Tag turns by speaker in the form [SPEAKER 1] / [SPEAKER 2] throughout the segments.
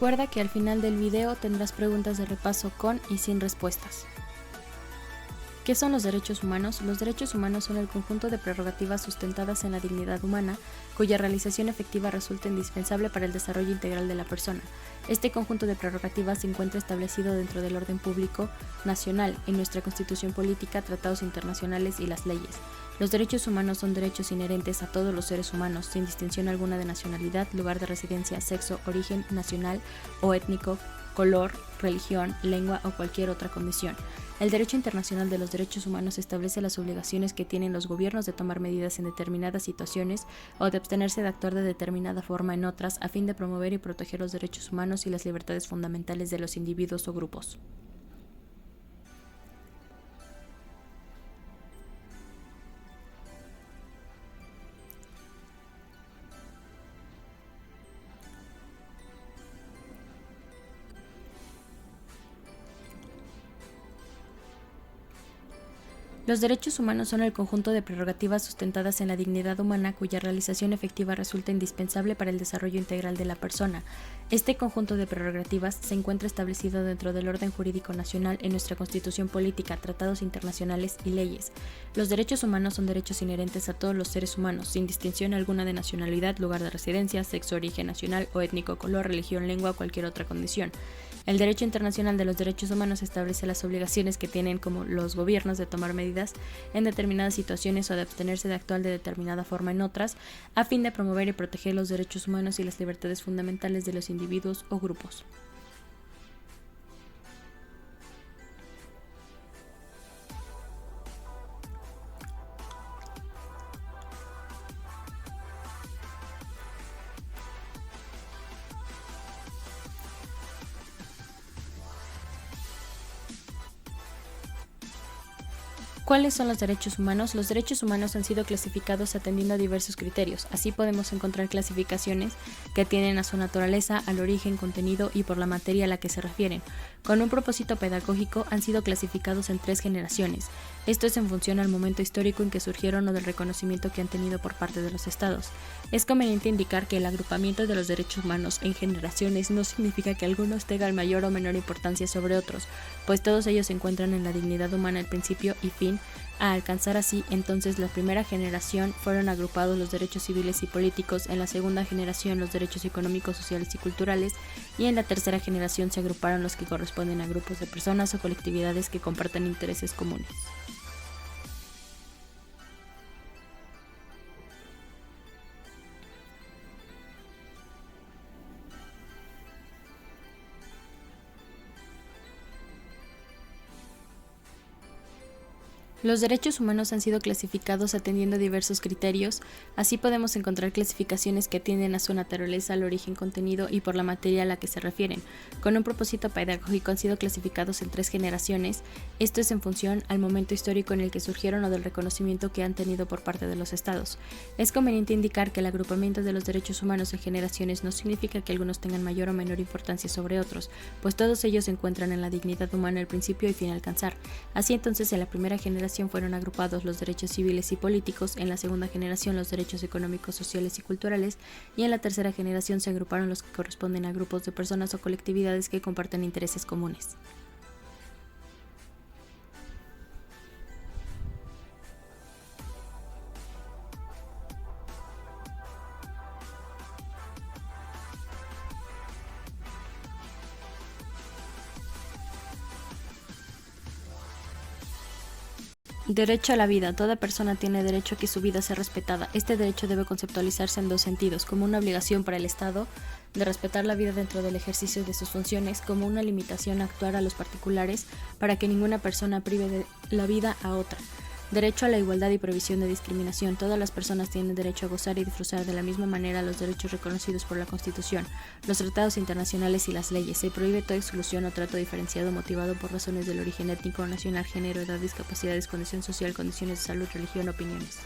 [SPEAKER 1] Recuerda que al final del video tendrás preguntas de repaso con y sin respuestas. ¿Qué son los derechos humanos? Los derechos humanos son el conjunto de prerrogativas sustentadas en la dignidad humana, cuya realización efectiva resulta indispensable para el desarrollo integral de la persona. Este conjunto de prerrogativas se encuentra establecido dentro del orden público nacional, en nuestra Constitución política, tratados internacionales y las leyes. Los derechos humanos son derechos inherentes a todos los seres humanos, sin distinción alguna de nacionalidad, lugar de residencia, sexo, origen nacional o étnico, color, religión, lengua o cualquier otra condición. El derecho internacional de los derechos humanos establece las obligaciones que tienen los gobiernos de tomar medidas en determinadas situaciones o de abstenerse de actuar de determinada forma en otras, a fin de promover y proteger los derechos humanos y las libertades fundamentales de los individuos o grupos. Los derechos humanos son el conjunto de prerrogativas sustentadas en la dignidad humana cuya realización efectiva resulta indispensable para el desarrollo integral de la persona. Este conjunto de prerrogativas se encuentra establecido dentro del orden jurídico nacional en nuestra Constitución política, tratados internacionales y leyes. Los derechos humanos son derechos inherentes a todos los seres humanos, sin distinción alguna de nacionalidad, lugar de residencia, sexo, origen nacional o étnico, color, religión, lengua o cualquier otra condición. El derecho internacional de los derechos humanos establece las obligaciones que tienen como los gobiernos de tomar medidas en determinadas situaciones o de abstenerse de actuar de determinada forma en otras, a fin de promover y proteger los derechos humanos y las libertades fundamentales de los individuos o grupos. ¿Cuáles son los derechos humanos? Los derechos humanos han sido clasificados atendiendo a diversos criterios. Así podemos encontrar clasificaciones que tienen a su naturaleza, al origen, contenido y por la materia a la que se refieren. Con un propósito pedagógico han sido clasificados en 3 generaciones. Esto es en función al momento histórico en que surgieron o del reconocimiento que han tenido por parte de los estados. Es conveniente indicar que el agrupamiento de los derechos humanos en generaciones no significa que algunos tengan mayor o menor importancia sobre otros, pues todos ellos se encuentran en la dignidad humana al principio y fin. A alcanzar así, entonces, la primera generación fueron agrupados los derechos civiles y políticos, en la segunda generación los derechos económicos, sociales y culturales, y en la tercera generación se agruparon los que corresponden a grupos de personas o colectividades que comparten intereses comunes. Los derechos humanos han sido clasificados atendiendo a diversos criterios. Así podemos encontrar clasificaciones que atienden a su naturaleza, al origen, contenido y por la materia a la que se refieren. Con un propósito pedagógico han sido clasificados en 3 generaciones. Esto es en función al momento histórico en el que surgieron o del reconocimiento que han tenido por parte de los estados. Es conveniente indicar que el agrupamiento de los derechos humanos en generaciones no significa que algunos tengan mayor o menor importancia sobre otros, pues todos ellos se encuentran en la dignidad humana al principio y fin alcanzar. Así entonces, en la primera generación fueron agrupados los derechos civiles y políticos, en la segunda generación los derechos económicos, sociales y culturales, y en la tercera generación se agruparon los que corresponden a grupos de personas o colectividades que comparten intereses comunes. Derecho a la vida. Toda persona tiene derecho a que su vida sea respetada. Este derecho debe conceptualizarse en 2 sentidos, como una obligación para el Estado de respetar la vida dentro del ejercicio de sus funciones, como una limitación a actuar a los particulares para que ninguna persona prive de la vida a otra. Derecho a la igualdad y prohibición de discriminación. Todas las personas tienen derecho a gozar y disfrutar de la misma manera los derechos reconocidos por la Constitución, los tratados internacionales y las leyes. Se prohíbe toda exclusión o trato diferenciado motivado por razones del origen étnico, nacional, género, edad, discapacidades, condición social, condiciones de salud, religión, opiniones.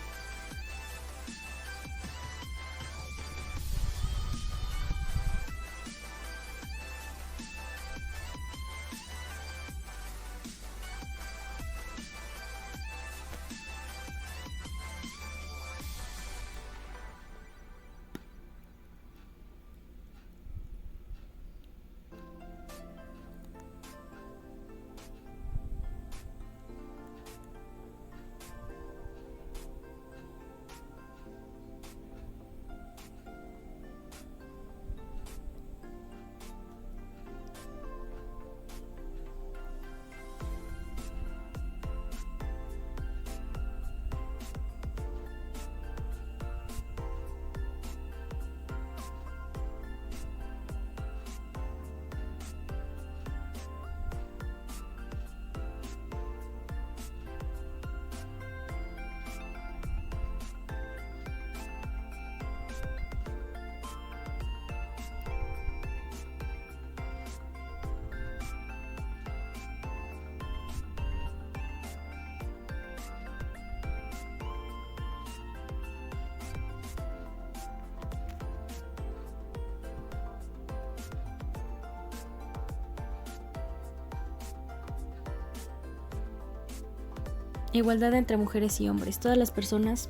[SPEAKER 1] Igualdad entre mujeres y hombres. Todas las personas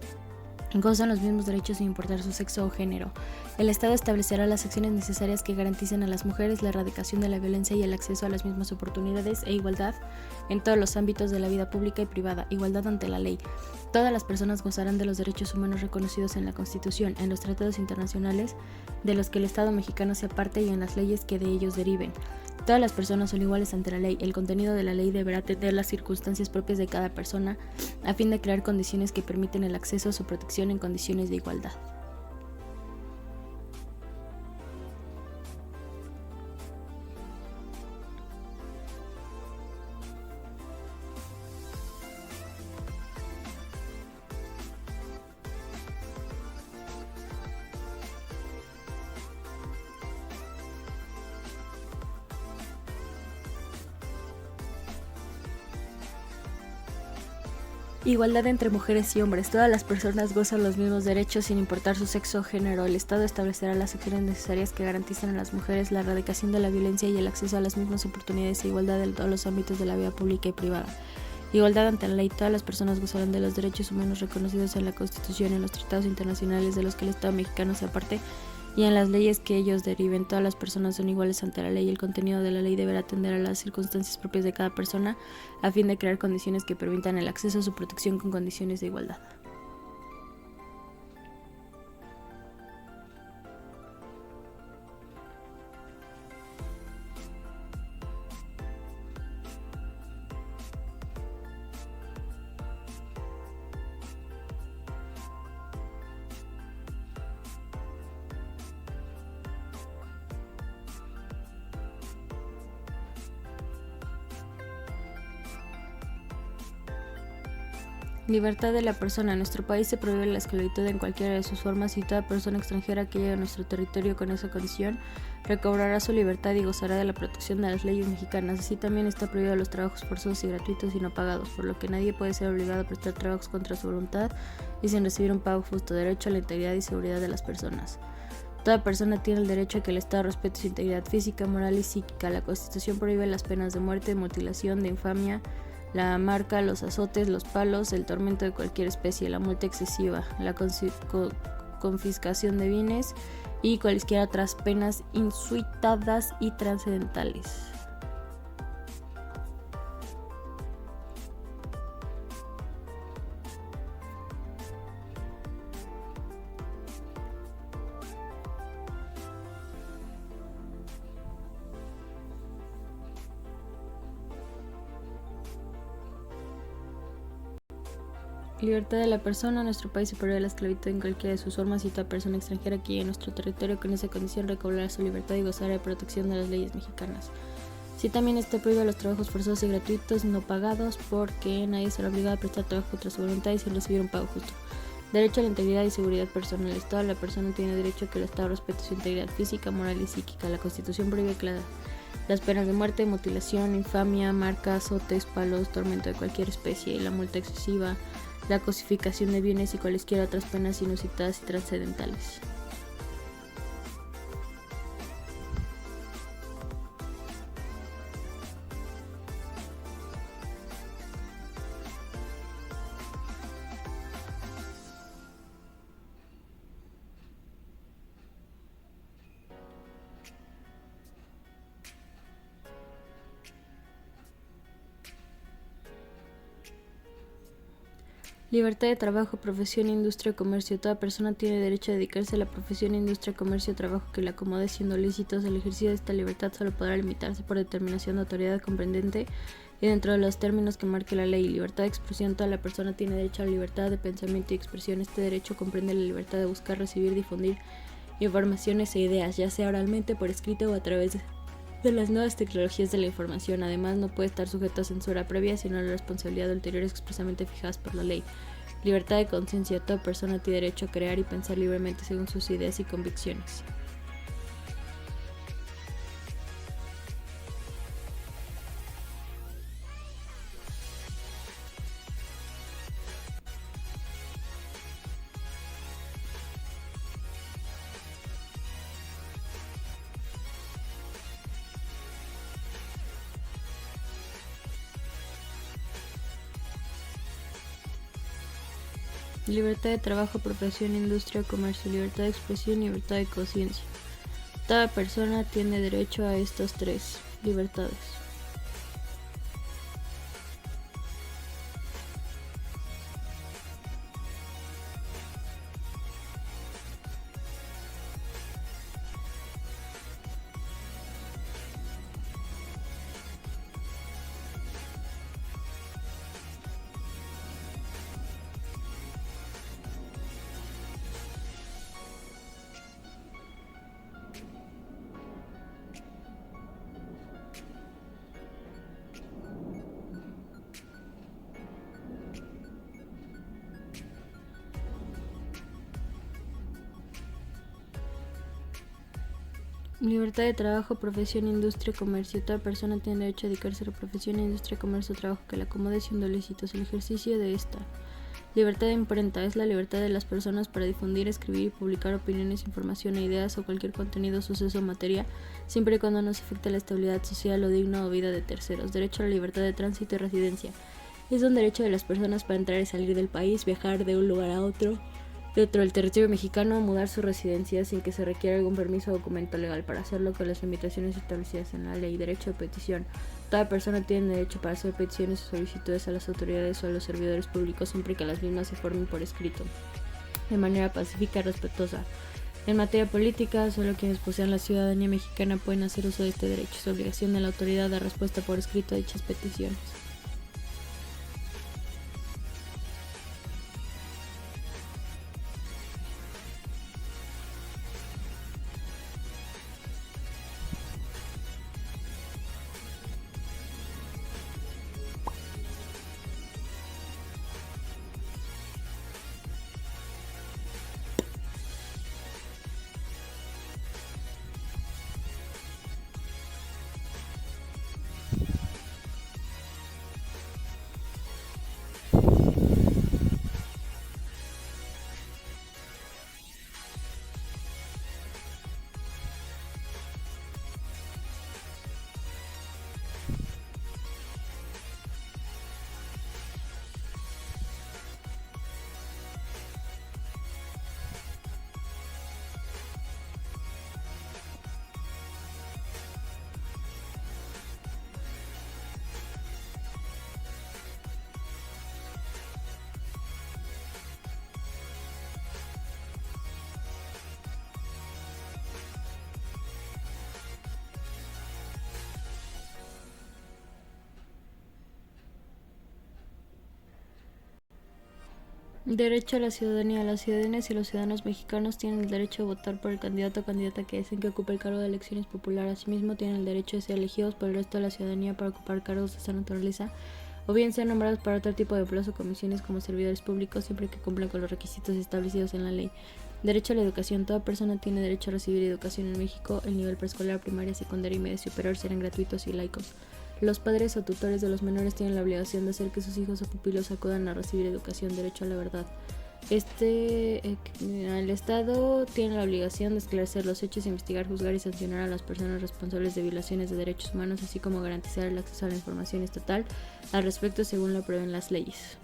[SPEAKER 1] gozan los mismos derechos sin importar su sexo o género. El Estado establecerá las acciones necesarias que garanticen a las mujeres la erradicación de la violencia y el acceso a las mismas oportunidades e igualdad en todos los ámbitos de la vida pública y privada. Igualdad ante la ley. Todas las personas gozarán de los derechos humanos reconocidos en la Constitución, en los tratados internacionales de los que el Estado mexicano sea parte y en las leyes que de ellos deriven. Todas las personas son iguales ante la ley. El contenido de la ley deberá atender las circunstancias propias de cada persona a fin de crear condiciones que permiten el acceso a su protección en condiciones de igualdad. Igualdad entre mujeres y hombres. Todas las personas gozan los mismos derechos sin importar su sexo o género. El Estado establecerá las acciones necesarias que garanticen a las mujeres la erradicación de la violencia y el acceso a las mismas oportunidades e igualdad en todos los ámbitos de la vida pública y privada. Igualdad ante la ley. Todas las personas gozarán de los derechos humanos reconocidos en la Constitución, en los tratados internacionales de los que el Estado mexicano sea parte y en las leyes que ellos deriven. Todas las personas son iguales ante la ley. El contenido de la ley deberá atender a las circunstancias propias de cada persona a fin de crear condiciones que permitan el acceso a su protección con condiciones de igualdad. Libertad de la persona. En nuestro país se prohíbe la esclavitud en cualquiera de sus formas y toda persona extranjera que llegue a nuestro territorio con esa condición recobrará su libertad y gozará de la protección de las leyes mexicanas. Así también está prohibido los trabajos forzosos y gratuitos y no pagados, por lo que nadie puede ser obligado a prestar trabajos contra su voluntad y sin recibir un pago justo. Derecho a la integridad y seguridad de las personas. Toda persona tiene el derecho a que el Estado respete su integridad física, moral y psíquica. La Constitución prohíbe las penas de muerte, mutilación, de infamia, la marca, los azotes, los palos, el tormento de cualquier especie, la multa excesiva, la confiscación de bienes y cualesquiera otras penas insuitadas y trascendentales. Libertad de la persona. En nuestro país se prohíbe la esclavitud en cualquiera de sus formas y toda persona extranjera que llegue a nuestro territorio con esa condición recobrará su libertad y gozará de protección de las leyes mexicanas. Sí, también está prohibido los trabajos forzosos y gratuitos no pagados, porque nadie será obligado a prestar trabajo contra su voluntad y sin recibir un pago justo. Derecho a la integridad y seguridad personales. Toda la persona tiene derecho a que el Estado respete su integridad física, moral y psíquica. La Constitución prohíbe las penas de muerte, mutilación, infamia, marca, azotes, palos, tormento de cualquier especie, la multa excesiva, la cosificación de bienes y cualesquiera otras penas inusitadas y trascendentales. Libertad de trabajo, profesión, industria, comercio. Toda persona tiene derecho a dedicarse a la profesión, industria, comercio o trabajo que le acomode siendo lícitos. El ejercicio de esta libertad solo podrá limitarse por determinación de autoridad comprendente y dentro de los términos que marque la ley. Libertad de expresión. Toda la persona tiene derecho a la libertad de pensamiento y expresión. Este derecho comprende la libertad de buscar, recibir, difundir informaciones e ideas, ya sea oralmente, por escrito o a través de las nuevas tecnologías de la información. Además, no puede estar sujeto a censura previa, sino a la responsabilidad de ulteriores expresamente fijadas por la ley. Libertad de conciencia. Toda persona tiene derecho a crear y pensar libremente según sus ideas y convicciones. Libertad de trabajo, profesión, industria, comercio, libertad de expresión, libertad de conciencia. Toda persona tiene derecho a estas tres libertades. Libertad de trabajo, profesión, industria, comercio. Toda persona tiene derecho a dedicarse a la profesión, industria, comercio o trabajo que le acomode siendo lícitos el ejercicio de esta. Libertad de imprenta es la libertad de las personas para difundir, escribir y publicar opiniones, información, ideas o cualquier contenido, suceso o materia, siempre y cuando no se afecte la estabilidad social o digna o vida de terceros. Derecho a la libertad de tránsito y residencia. Es un derecho de las personas para entrar y salir del país, viajar de un lugar a otro dentro del territorio mexicano, mudar su residencia sin que se requiera algún permiso o documento legal para hacerlo con las limitaciones establecidas en la ley. Derecho de petición. Toda persona tiene derecho para hacer peticiones o solicitudes a las autoridades o a los servidores públicos siempre que las mismas se formen por escrito, de manera pacífica y respetuosa. En materia política, solo quienes posean la ciudadanía mexicana pueden hacer uso de este derecho. Es obligación de la autoridad dar respuesta por escrito a dichas peticiones. Derecho a la ciudadanía. Las ciudadanas y los ciudadanos mexicanos tienen el derecho de votar por el candidato o candidata que deseen que ocupe el cargo de elecciones populares. Asimismo, tienen el derecho de ser elegidos por el resto de la ciudadanía para ocupar cargos de esta naturaleza, o bien ser nombrados para otro tipo de empleos o comisiones como servidores públicos, siempre que cumplan con los requisitos establecidos en la ley. Derecho a la educación. Toda persona tiene derecho a recibir educación en México. El nivel preescolar, primaria, secundaria y medio superior serán gratuitos y laicos. Los padres o tutores de los menores tienen la obligación de hacer que sus hijos o pupilos acudan a recibir educación. Derecho a la verdad. El Estado tiene la obligación de esclarecer los hechos, investigar, juzgar y sancionar a las personas responsables de violaciones de derechos humanos, así como garantizar el acceso a la información estatal al respecto según lo prevén las leyes.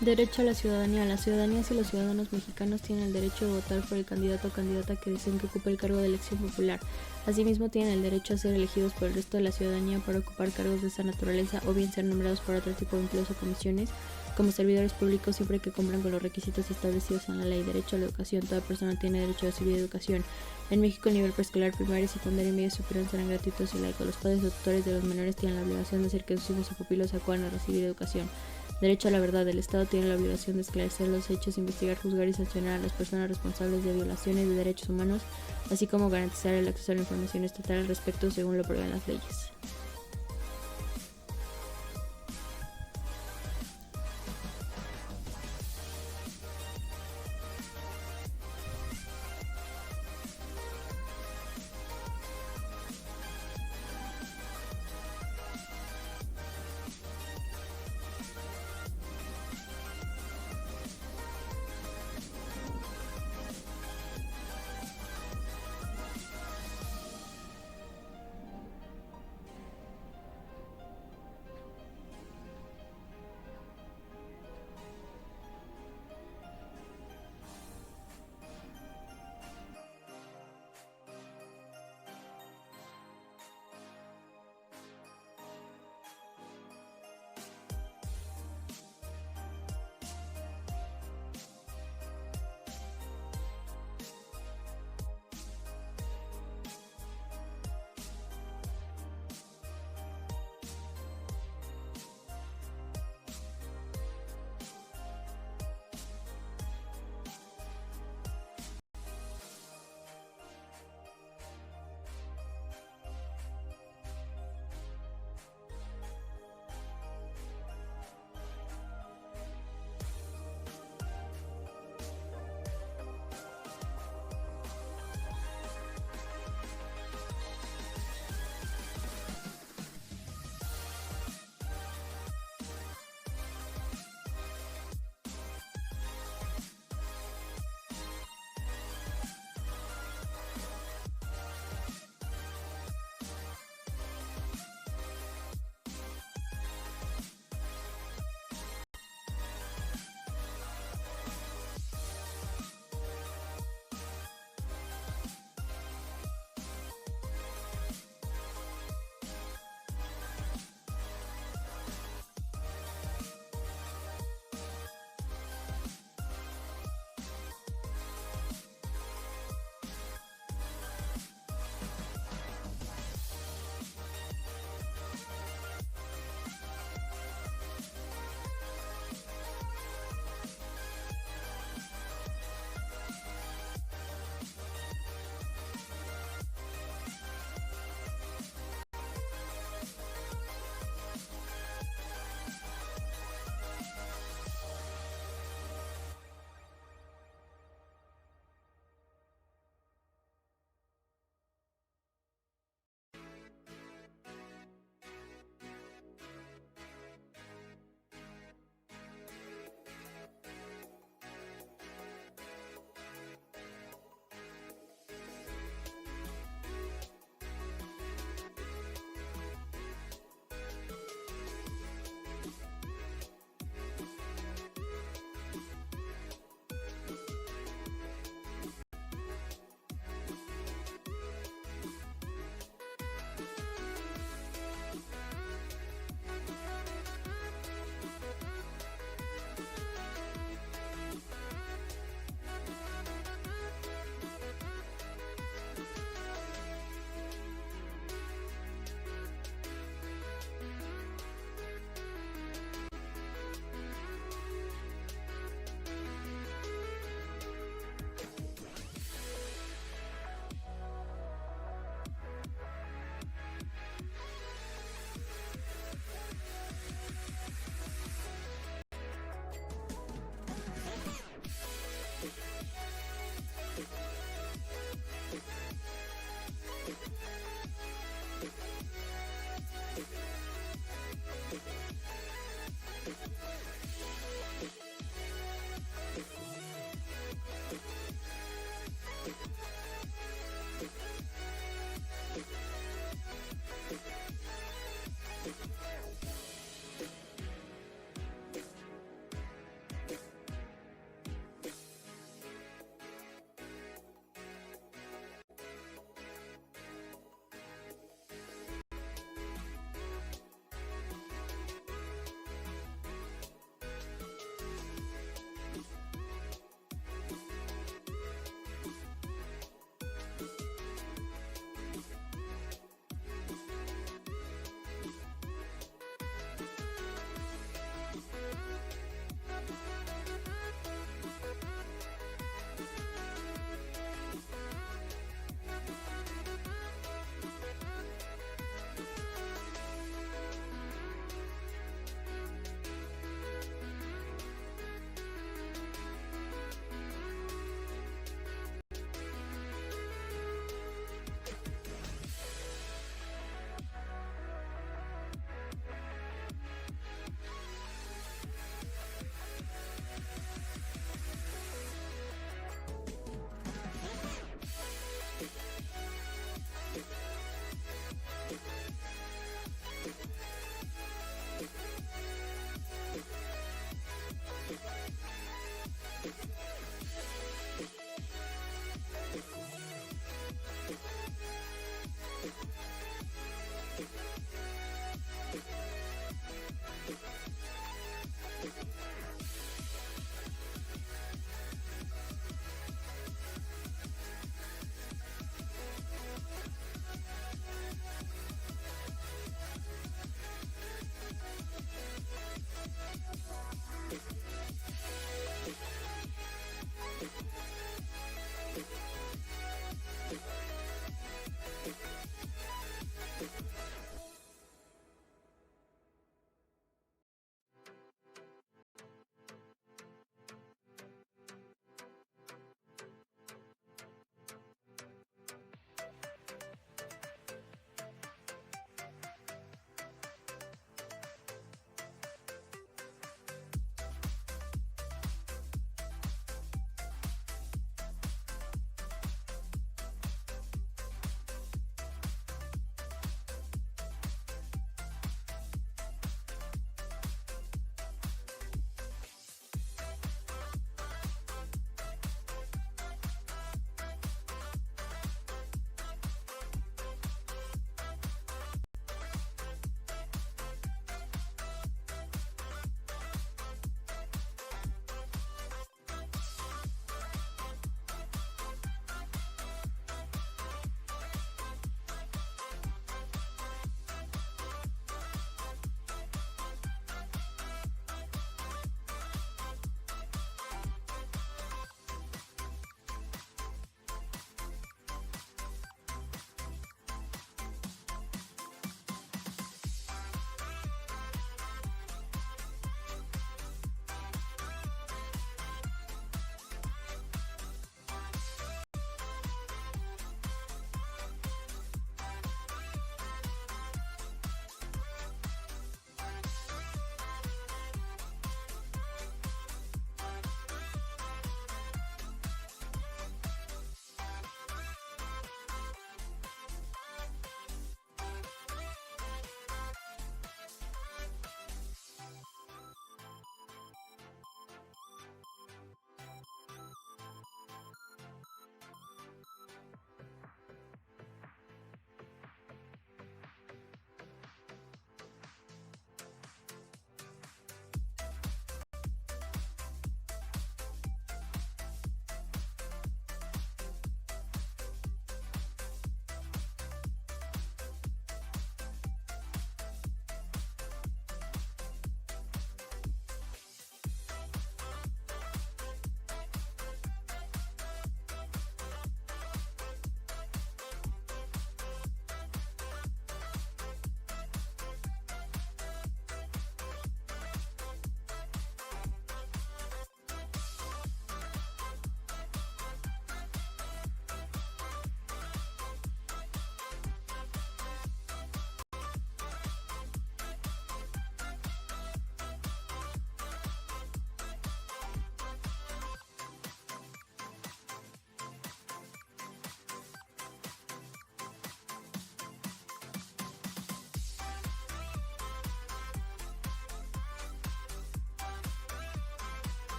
[SPEAKER 1] Derecho a la ciudadanía. Las ciudadanías y los ciudadanos mexicanos tienen el derecho de votar por el candidato o candidata que deseen que ocupe el cargo de elección popular. Asimismo, tienen el derecho a ser elegidos por el resto de la ciudadanía para ocupar cargos de esa naturaleza, o bien ser nombrados para otro tipo de empleos o comisiones como servidores públicos, siempre que cumplan con los requisitos establecidos en la ley. Derecho a la educación. Toda persona tiene derecho a recibir educación. En México, el nivel preescolar, primaria, secundaria y medio superior serán gratuitos y laicos. Los padres o tutores de los menores tienen la obligación de hacer que sus hijos o pupilos acudan a recibir educación. Derecho a la verdad. El Estado tiene la obligación de esclarecer los hechos, investigar, juzgar y sancionar a las personas responsables de violaciones de derechos humanos, así como garantizar el acceso a la información estatal al respecto según lo prevén las leyes.